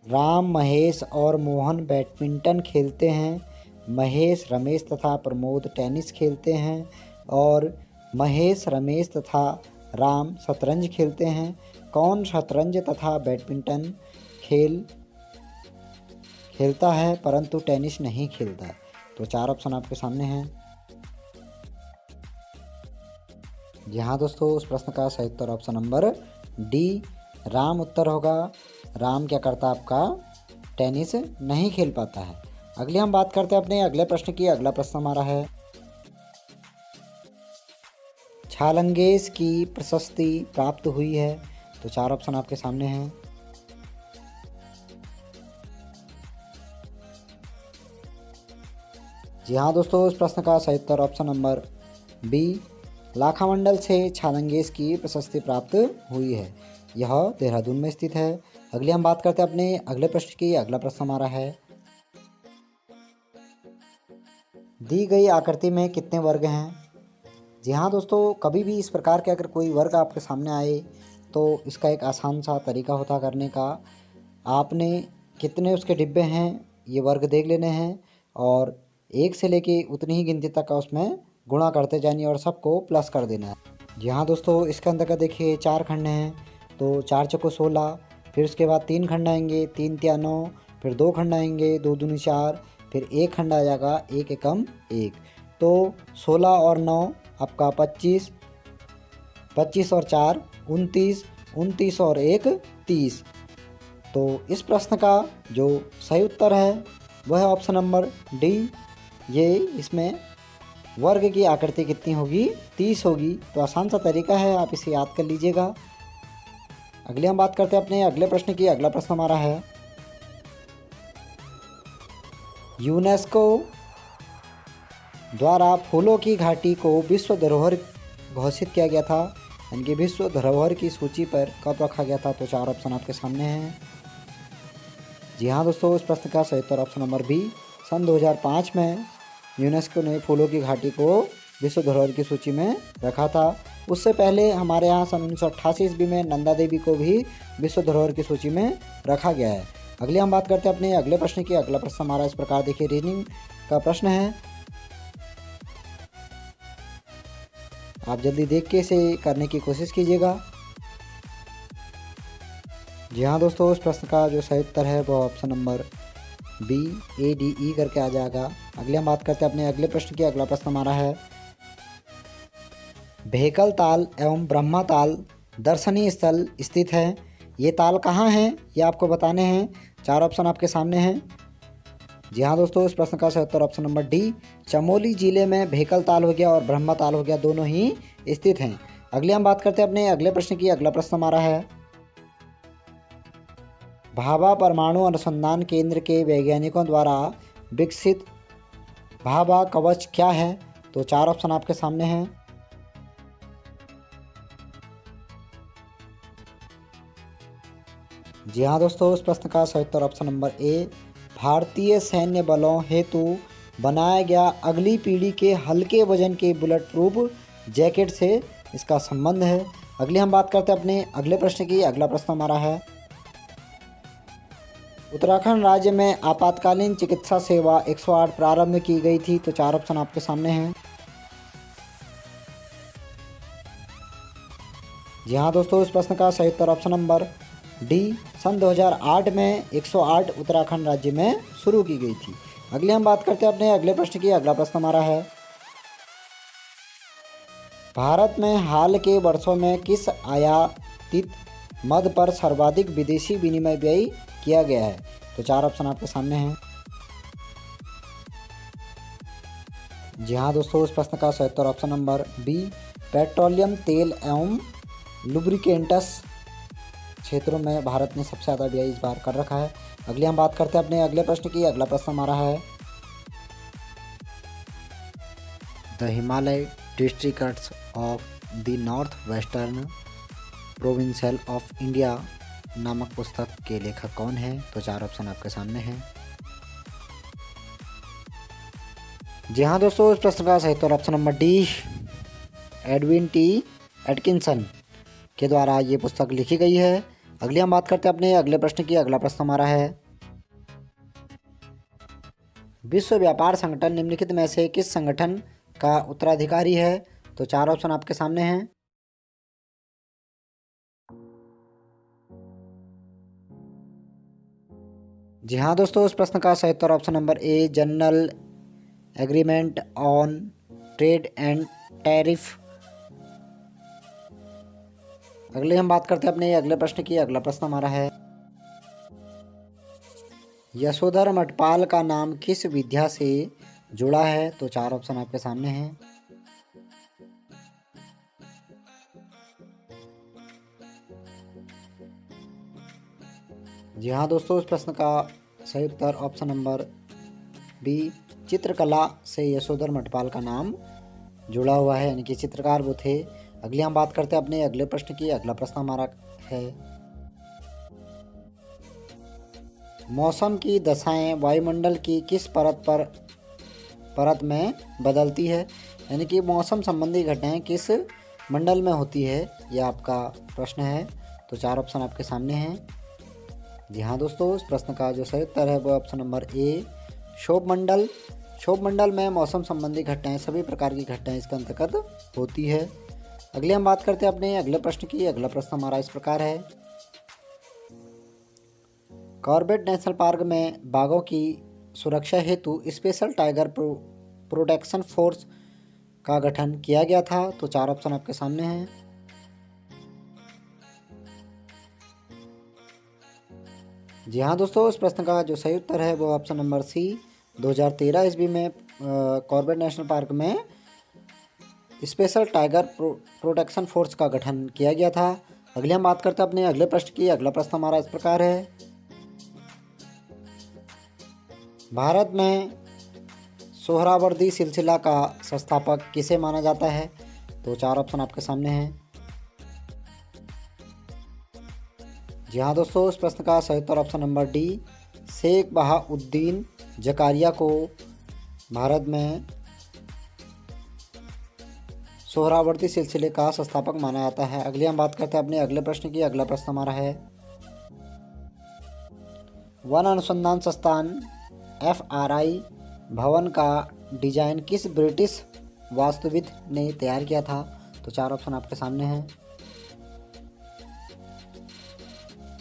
राम, महेश और मोहन बैडमिंटन खेलते हैं, महेश, रमेश तथा प्रमोद टेनिस खेलते हैं और महेश, रमेश तथा राम शतरंज खेलते हैं। कौन शतरंज तथा बैडमिंटन खेलता है परंतु टेनिस नहीं खेलता? तो 4 ऑप्शन आपके सामने हैं। जी हाँ दोस्तों, उस प्रश्न का सही उत्तर ऑप्शन नंबर डी, राम उत्तर होगा। राम क्या करता है आपका, टेनिस नहीं खेल पाता है। अगली हम बात करते हैं अपने अगले प्रश्न की। अगला प्रश्न हमारा है, छालंगेस की प्रशस्ति प्राप्त हुई है, तो 4 ऑप्शन आपके सामने हैं। जी हाँ दोस्तों, इस प्रश्न का सही उत्तर ऑप्शन नंबर बी, लाखामंडल से छालंगेस की प्रशस्ति प्राप्त हुई है। यह देहरादून में स्थित है। अगली हम बात करते हैं अपने अगले प्रश्न की। अगला प्रश्न हमारा है, दी गई आकृति में कितने वर्ग हैं? जी हाँ दोस्तों, कभी भी इस प्रकार के अगर कोई वर्ग आपके सामने आए तो इसका एक आसान सा तरीका होता करने का, आपने कितने उसके डिब्बे हैं ये वर्ग देख लेने हैं और 1 से लेके उतनी ही गिनती तक का उसमें गुणा करते जानिए और सबको प्लस कर देना है। जी हाँ दोस्तों, इसके अंदर का देखिए 4 खंड हैं, तो 4 चौको 16, फिर उसके बाद 3 खंड आएंगे, 3 तिया 9, फिर 2 खंड आएंगे, 2 दूनी 4, फिर 1 खंड आ जाएगा, 1 एकम 1। तो 16 और 9 आपका 25, 25 और 4 29, 29 और 1 30। तो इस प्रश्न का जो सही उत्तर है वह है ऑप्शन नंबर डी। ये इसमें वर्ग की आकृति कितनी होगी, 30 होगी। तो आसान सा तरीका है, आप इसे याद कर लीजिएगा। अगले हम बात करते हैं अपने अगले प्रश्न की। अगला प्रश्न हमारा है, यूनेस्को द्वारा फूलों की घाटी को विश्व धरोहर घोषित किया गया था, यानी कि विश्व धरोहर की सूची पर कब रखा गया था? तो 4 ऑप्शन आपके सामने हैं। जी हाँ दोस्तों, इस प्रश्न का सही उत्तर ऑप्शन नंबर बी, सन 2005 में यूनेस्को ने फूलों की घाटी को विश्व धरोहर की सूची में रखा था। उससे पहले हमारे यहाँ सन 1988 ईस्वी में नंदा देवी को भी विश्व धरोहर की सूची में रखा गया है। अगली हम बात करते हैं अपने अगले प्रश्न की। अगला प्रश्न हमारा इस प्रकार देखिए, रीजनिंग का प्रश्न है, आप जल्दी देख के इसे करने की कोशिश कीजिएगा। जी हाँ दोस्तों, इस प्रश्न का जो सही उत्तर है वो ऑप्शन नंबर बी, ADE करके आ जाएगा। अगले हम बात करते हैं अपने अगले प्रश्न की। अगला प्रश्न हमारा है, भेकल ताल एवं ब्रह्मा ताल दर्शनीय स्थल स्थित है, ये ताल कहाँ हैं ये आपको बताने हैं। 4 ऑप्शन आपके सामने हैं। जी हाँ दोस्तों, इस प्रश्न का सही उत्तर ऑप्शन नंबर डी, चमोली जिले में भेकल ताल हो गया और ब्रह्मा ताल हो गया, दोनों ही स्थित हैं। अगले हम बात करते हैं अपने अगले प्रश्न की। अगला प्रश्न हमारा है, भाभा परमाणु अनुसंधान केंद्र के वैज्ञानिकों द्वारा विकसित भाभा कवच क्या है? तो 4 ऑप्शन आपके सामने हैं। जी हाँ दोस्तों, इस प्रश्न का सही उत्तर ऑप्शन नंबर ए, भारतीय सैन्य बलों हेतु बनाया गया अगली पीढ़ी के हल्के वजन के बुलेट प्रूफ जैकेट से इसका संबंध है। अगली हम बात करते हैं अपने अगले प्रश्न की। अगला प्रश्न हमारा है, उत्तराखंड राज्य में आपातकालीन चिकित्सा सेवा 108 प्रारंभ की गई थी। तो 4 ऑप्शन आपके सामने हैं। जी हाँ दोस्तों, इस प्रश्न का सही उत्तर ऑप्शन नंबर डी, सन 2008 में 108 उत्तराखंड राज्य में शुरू की गई थी। अगले हम बात करते हैं अपने अगले प्रश्न की। अगला प्रश्न हमारा है, भारत में हाल के वर्षों में किस आयातित मद पर सर्वाधिक विदेशी विनिमय व्यय किया गया है? तो 4 ऑप्शन आपके सामने हैं। जी हाँ दोस्तों, इस प्रश्न का सही उत्तर ऑप्शन नंबर बी, पेट्रोलियम तेल एवं लुब्रिकेंट्स क्षेत्रों में भारत ने सबसे ज़्यादा व्यय इस बार कर रखा है। अगले हम बात करते हैं अपने अगले प्रश्न की। अगला प्रश्न हमारा है, the Himalaya districts of the north western provincial of India नामक पुस्तक के लेखक कौन है? तो 4 ऑप्शन आपके सामने हैं। जी हाँ दोस्तों, इस प्रश्न का सही उत्तर option number D, Edwin T Atkinson के द्वारा ये पुस्तक लिखी गई है। अगली हम बात करते हैं अपने अगले प्रश्न की। अगला प्रश्न हमारा है, विश्व व्यापार संगठन निम्नलिखित में से किस संगठन का उत्तराधिकारी है? तो 4 ऑप्शन आपके सामने हैं। जी हाँ दोस्तों, इस प्रश्न का सही उत्तर option number A, general agreement on trade and tariff. अगले हम बात करते हैं अपने अगले प्रश्न की। अगला प्रश्न हमारा है, यशोधर मठपाल का नाम किस विद्या से जुड़ा है? तो 4 ऑप्शन आपके सामने हैं। जी हाँ दोस्तों, इस प्रश्न का सही उत्तर ऑप्शन नंबर बी, चित्रकला से यशोधर मठपाल का नाम जुड़ा हुआ है, यानी कि चित्रकार वो थे। अगली हम बात करते हैं अपने अगले प्रश्न की। अगला प्रश्न हमारा है, मौसम की दशाएं वायुमंडल की किस परत में बदलती है? यानी कि मौसम संबंधी घटनाएं किस मंडल में होती है, यह आपका प्रश्न है। तो 4 ऑप्शन आपके सामने हैं। जी हाँ दोस्तों, इस प्रश्न का जो सही उत्तर है वो ऑप्शन नंबर ए, क्षोभ मंडल। क्षोभ मंडल में मौसम संबंधी घटनाएं, सभी प्रकार की घटनाएं इसके अंतर्गत होती है। अगले हम बात करते हैं अपने अगले प्रश्न की। अगला प्रश्न हमारा इस प्रकार है, कॉर्बेट नेशनल पार्क में बाघों की सुरक्षा हेतु स्पेशल टाइगर प्रोटेक्शन फोर्स का गठन किया गया था। तो 4 ऑप्शन आपके सामने हैं। जी हाँ दोस्तों, इस प्रश्न का जो सही उत्तर है वो ऑप्शन नंबर सी, 2013 ईस्वी में कॉर्बेट नेशनल पार्क में स्पेशल टाइगर प्रोटेक्शन फोर्स का गठन किया गया था। अगले हम बात करते हैं अपने अगले प्रश्न की। अगला प्रश्न हमारा इस प्रकार है, भारत में सोहरावर्दी सिलसिला का संस्थापक किसे माना जाता है? तो 4 ऑप्शन आपके सामने हैं। जी हाँ दोस्तों, इस प्रश्न का सही उत्तर option number D, Sheikh Bahauddin Zakariya को भारत में सोहरावर्दी सिलसिले का संस्थापक माना जाता है। अगली हम बात करते हैं अपने अगले प्रश्न की। अगला प्रश्न हमारा है, वन अनुसंधान संस्थान FRI भवन का डिजाइन किस ब्रिटिश वास्तुविद ने तैयार किया था? तो 4 ऑप्शन आपके सामने हैं।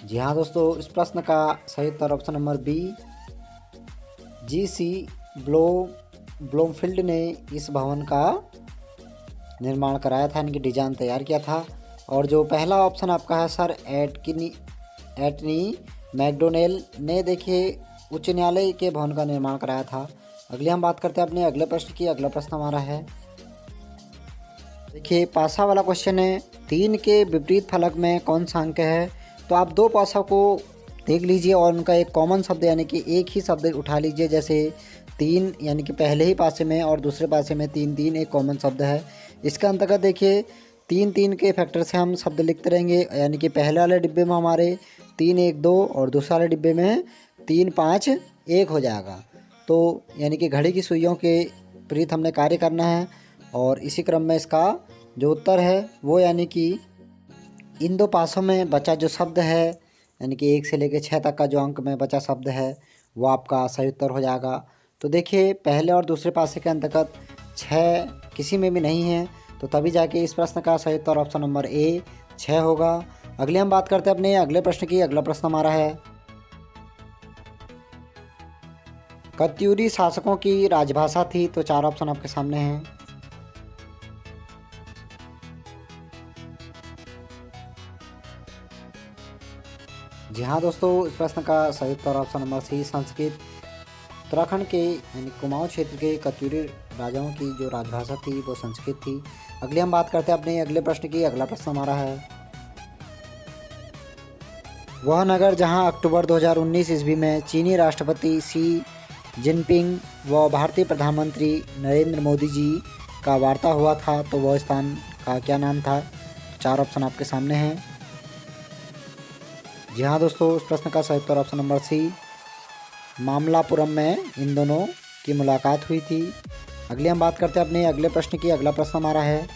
जी हाँ दोस्तों, इस प्रश्न का सही उत्तर option number B, GC Blomfield ने इस भवन का निर्माण कराया था, इनकी डिजाइन तैयार किया था। और जो पहला ऑप्शन आपका है सर एटनी मैकडोनेल ने देखिए उच्च न्यायालय के भवन का निर्माण कराया था? अगले हम बात करते हैं अपने अगले प्रश्न की। अगला प्रश्न हमारा है, देखिए पासा वाला क्वेश्चन है, 3 के विपरीत फलक में कौन सा अंक है? तो आप दो पासा को देख लीजिए और उनका एक कॉमन शब्द यानी कि एक ही शब्द उठा लीजिए। जैसे 3 यानी कि पहले ही पासे में और दूसरे पासे में 3 3 एक कॉमन शब्द है। इसका अंतर्गत देखिए 3 3 के फैक्टर से हम शब्द लिखते रहेंगे, यानी कि पहले वाले डिब्बे में हमारे 3 1 2 और दूसरे वाले डिब्बे में 3 5 1 हो जाएगा। तो यानी कि घड़ी की सुइयों के विपरीत हमने कार्य करना है और इसी क्रम में इसका जो उत्तर है वो यानी कि इन दो पासों में बचा जो शब्द है यानी कि 1 से लेकर 6 तक का जो अंक में बचा शब्द है वो आपका सही उत्तर हो जाएगा। तो देखिए पहले और दूसरे पासे के अंतर्गत 6 किसी में भी नहीं है, तो तभी जाके इस प्रश्न का सही उत्तर ऑप्शन नंबर ए 6 होगा। अगले हम बात करते हैं अपने अगले प्रश्न की। अगला प्रश्न हमारा है, कत्यूरी शासकों की राजभाषा थी? तो 4 ऑप्शन आपके सामने हैं। जी हाँ दोस्तों, इस प्रश्न का सही उत्तर option number C Sanskrit. Uttarakhand के यानी कुमाऊं क्षेत्र के कत्यूरी राजाओं की जो राजभाषा थी वो संस्कृत थी। अगले हम बात करते हैं अपने अगले प्रश्न की। अगला प्रश्न हमारा है, वह नगर जहां अक्टूबर 2019 ईस्वी में चीनी राष्ट्रपति शी जिनपिंग व भारतीय प्रधानमंत्री नरेंद्र मोदी जी का वार्ता हुआ था, तो वह स्थान का क्या नाम था? 4 ऑप्शन आपके सामने हैं। जी हाँ दोस्तों, इस प्रश्न का सही उत्तर ऑप्शन नंबर सी मामलापुरम में इन दोनों की मुलाकात हुई थी। अगले हम बात करते हैं अपने अगले प्रश्न की। अगला प्रश्न हमारा है,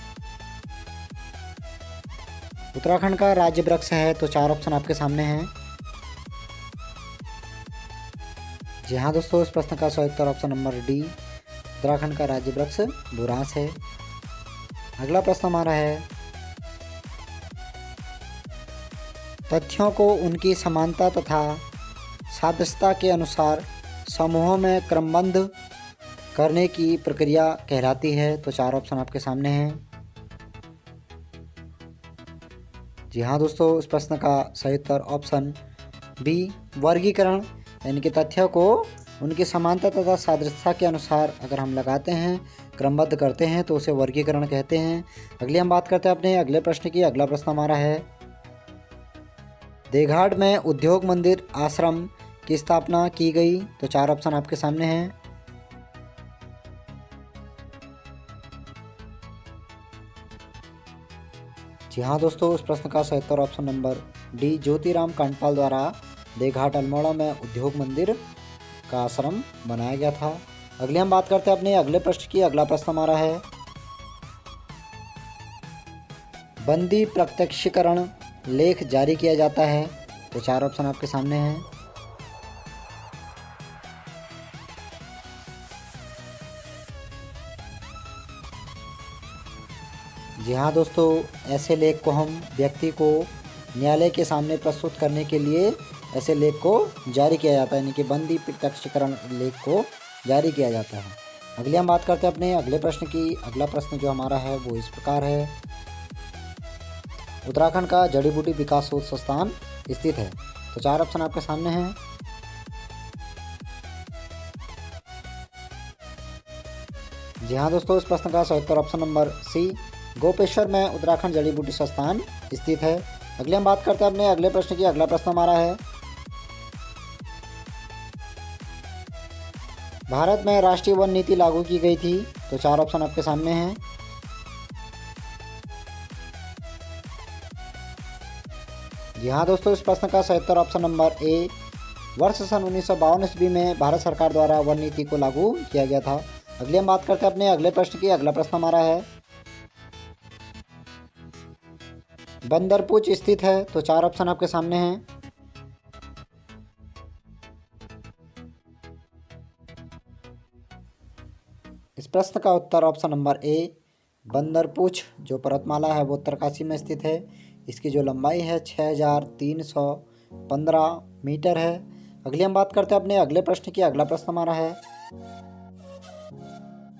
उत्तराखंड का राज्य वृक्ष है? तो 4 ऑप्शन आपके सामने हैं। जी हाँ दोस्तों, इस प्रश्न का सही उत्तर ऑप्शन नंबर डी उत्तराखंड का राज्य वृक्ष बुरांस है। अगला प्रश्न हमारा है, तथ्यों को उनकी समानता तथा सादृश्यता के अनुसार समूहों में क्रमबद्ध करने की प्रक्रिया कहलाती है? तो 4 ऑप्शन आपके सामने हैं। जी हाँ दोस्तों, इस प्रश्न का सही उत्तर ऑप्शन बी वर्गीकरण, यानी कि तथ्यों को उनकी समानता तथा सादृश्यता के अनुसार अगर हम लगाते हैं, क्रमबद्ध करते हैं तो उसे वर्गीकरण कहते हैं। अगली हम बात करते हैं अपने अगले प्रश्न की। अगला प्रश्न हमारा है, देघाट में उद्योग मंदिर आश्रम की स्थापना की गई? तो 4 ऑप्शन आपके सामने हैं। जी हाँ दोस्तों, इस प्रश्न का सही उत्तर option number D Jyotiram Kandpal द्वारा देघाट अल्मोड़ा में उद्योग मंदिर का आश्रम बनाया गया था। अगले हम बात करते हैं अपने अगले प्रश्न की। अगला प्रश्न हमारा है, बंदी प्रत्यक्षीकरण लेख जारी किया जाता है? तो 4 ऑप्शन आपके सामने हैं। जी हाँ दोस्तों, ऐसे लेख को हम व्यक्ति को न्यायालय के सामने प्रस्तुत करने के लिए ऐसे लेख को जारी किया जाता है, यानी कि बंदी प्रत्यक्षीकरण लेख को जारी किया जाता है। अगले हम बात करते हैं अपने अगले प्रश्न की। अगला प्रश्न जो हमारा है वो इस प्रकार है, उत्तराखंड का जड़ी बूटी विकास शोध संस्थान स्थित है? तो 4 ऑप्शन आपके सामने हैं। जी हाँ दोस्तों, इस प्रश्न का सही उत्तर ऑप्शन नंबर सी गोपेश्वर में उत्तराखंड जड़ी बूटी संस्थान स्थित है। अगले हम बात करते हैं अपने अगले प्रश्न की। अगला प्रश्न हमारा है, भारत में राष्ट्रीय वन नीति लागू की गई थी? तो 4 ऑप्शन आपके सामने हैं। जी हाँ दोस्तों, इस प्रश्न का सही उत्तर ऑप्शन नंबर ए वर्ष सन 1952 ईस्वी में भारत सरकार द्वारा वन नीति को लागू किया गया था। अगले हम बात करते हैं अपने अगले प्रश्न की। अगला प्रश्न हमारा है, बंदरपूछ स्थित है? तो 4 ऑप्शन आपके सामने हैं। इस प्रश्न का उत्तर ऑप्शन नंबर ए बंदरपूछ जो पर्वतमाला है वो उत्तरकाशी में स्थित है। इसकी जो लंबाई है 6315 मीटर है। अगली हम बात करते हैं अपने अगले प्रश्न की। अगला प्रश्न हमारा है,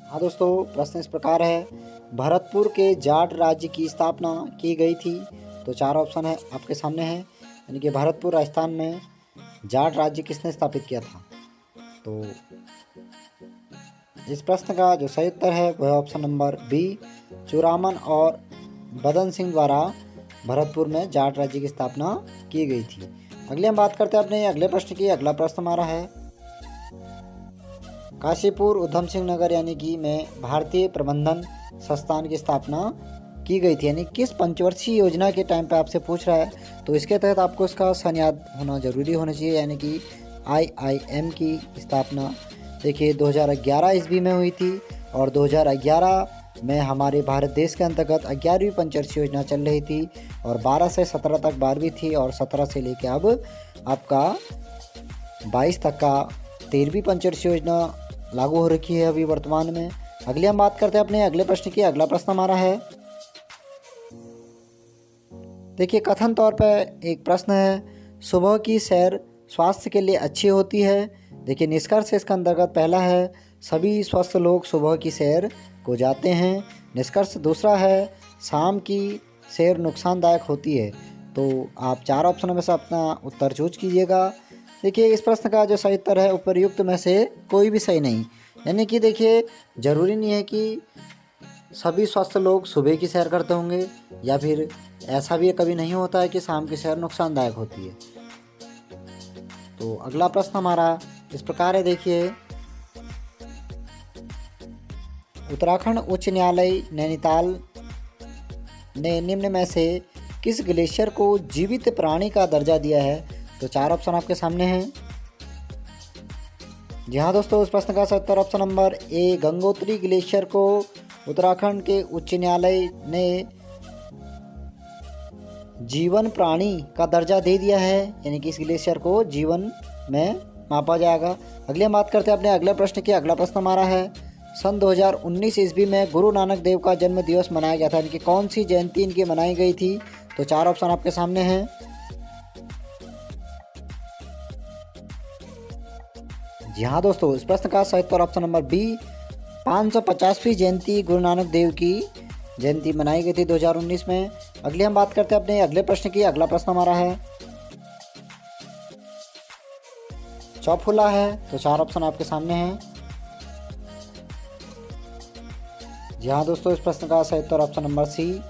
हाँ दोस्तों, प्रश्न इस प्रकार है, भरतपुर के जाट राज्य की स्थापना की गई थी? तो 4 ऑप्शन है आपके सामने हैं, यानी कि भरतपुर राजस्थान में जाट राज्य किसने स्थापित किया था? तो इस प्रश्न का जो सही उत्तर है वह ऑप्शन नंबर बी, चूड़ामन और बदन सिंह द्वारा भरतपुर में जाट राज्य की स्थापना की गई थी। अगले हम बात करते हैं अपने अगले प्रश्न की। अगला प्रश्न हमारा है, काशीपुर उधम सिंह नगर यानी कि में भारतीय प्रबंधन संस्थान की स्थापना की गई थी, यानी किस पंचवर्षीय योजना के टाइम पे आपसे पूछ रहा है। तो इसके तहत आपको इसका सन याद होना जरूरी होना चाहिए, यानी कि IIM की स्थापना देखिए 2011 ईस्वी में हुई थी और 2011 में हमारे भारत देश के अंतर्गत 11वीं पंचवर्षीय योजना चल रही थी और 12 से 17 तक 12वीं थी और 17 से लेकर अब आपका 22 तक का 13वीं पंचवर्षीय योजना लागू हो रखी है अभी वर्तमान में। अगले हम बात करते हैं अपने अगले प्रश्न की। अगला प्रश्न हमारा है, देखिए कथन तौर पर एक प्रश्न है, सुबह की सैर स्वास्थ्य के लिए अच्छी होती है। देखिए निष्कर्ष इसका अंतर्गत पहला है, सभी स्वस्थ लोग सुबह की सैर को जाते हैं। निष्कर्ष दूसरा है, शाम की सैर नुकसानदायक होती है। तो आप 4 ऑप्शनों में से अपना उत्तर चूज कीजिएगा। देखिए इस प्रश्न का जो सही उत्तर है उपर्युक्त में से कोई भी सही नहीं, यानी कि देखिए ज़रूरी नहीं है कि सभी स्वस्थ लोग सुबह की सैर करते होंगे या फिर ऐसा भी कभी नहीं होता है कि शाम की सैर नुकसानदायक होती है। तो अगला प्रश्न हमारा इस प्रकार है, देखिए उत्तराखंड उच्च न्यायालय नैनीताल ने निम्न में से किस ग्लेशियर को जीवित प्राणी का दर्जा दिया है। तो 4 ऑप्शन आपके सामने हैं। जी हाँ दोस्तों, उस प्रश्न का सही उत्तर option number A, Gangotri glacier को उत्तराखंड के उच्च न्यायालय ने जीवन प्राणी का दर्जा दे दिया है, यानी कि इस ग्लेशियर को जीवन में मापा जाएगा। अगले हम बात करते हैं अपने अगले प्रश्न की। अगला प्रश्न हमारा है, सन 2019 ईस्वी में गुरु नानक देव का जन्म दिवस मनाया गया था, यानी कि कौन सी जयंती इनकी मनाई गई थी। तो 4 ऑप्शन आपके सामने हैं। जी हाँ दोस्तों, इस प्रश्न का सही उत्तर ऑप्शन नंबर बी, 550वीं जयंती गुरु नानक देव की जयंती मनाई गई थी 2019 में। अगले हम बात करते हैं अपने अगले प्रश्न की। अगला प्रश्न हमारा है, चौफुला है। तो 4 ऑप्शन आपके सामने हैं। जी हाँ दोस्तों, इस प्रश्न का सही उत्तर ऑप्शन नंबर सी,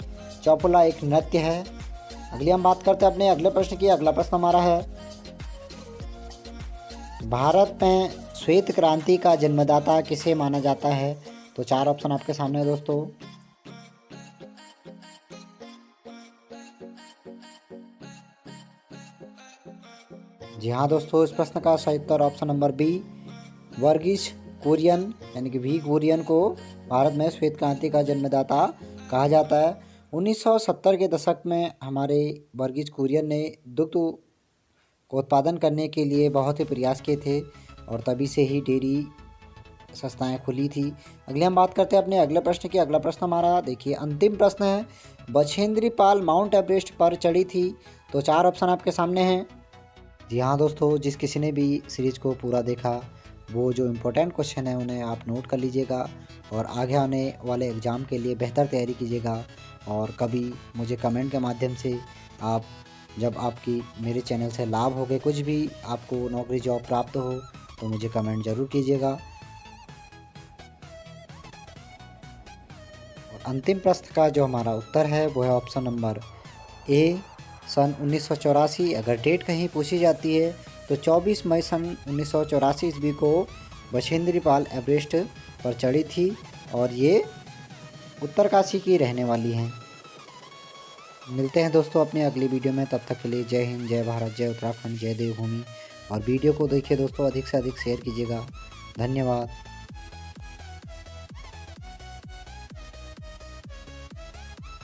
चौफुला एक नृत्य है। अगले हम बात करते हैं अपने अगले प्रश्न की। अगला प्रश्न हमारा है, भारत में श्वेत क्रांति का जन्मदाता किसे माना जाता है। तो 4 ऑप्शन आपके सामने है दोस्तों। जी हाँ दोस्तों, इस प्रश्न का सही उत्तर option number B, Verghese Kurien, यानी कि वी कुरियन को भारत में श्वेत क्रांति का जन्मदाता कहा जाता है। 1970 के दशक में हमारे वर्गीस कुरियन ने दुग्ध को उत्पादन करने के लिए बहुत ही प्रयास किए थे और तभी से ही डेयरी संस्थाएं खुली थी। अगले हम बात करते हैं अपने अगले प्रश्न की। अगला प्रश्न हमारा देखिए अंतिम प्रश्न है, बछेंद्री पाल माउंट एवरेस्ट पर चढ़ी थी। तो 4 ऑप्शन आपके सामने हैं। जी हाँ दोस्तों, जिस किसी ने भी सीरीज को पूरा देखा वो जो इम्पोर्टेंट क्वेश्चन है उन्हें आप नोट कर लीजिएगा और आगे आने वाले एग्ज़ाम के लिए बेहतर तैयारी कीजिएगा। और कभी मुझे कमेंट के माध्यम से आप, जब आपकी मेरे चैनल से लाभ हो गए, कुछ भी आपको नौकरी जॉब प्राप्त हो तो मुझे कमेंट ज़रूर कीजिएगा। और अंतिम प्रश्न का जो हमारा उत्तर है वो है ऑप्शन नंबर ए, सन 1984। अगर डेट कहीं पूछी जाती है तो 24 मई सन 1984 ईस्वी को बछेंद्री पाल एवरेस्ट पर चढ़ी थी और ये उत्तरकाशी की रहने वाली हैं। मिलते हैं दोस्तों अपनी अगली वीडियो में, तब तक के लिए जय हिंद, जय भारत, जय उत्तराखंड, जय देवभूमि। और वीडियो को देखिए दोस्तों, अधिक से अधिक शेयर कीजिएगा। धन्यवाद।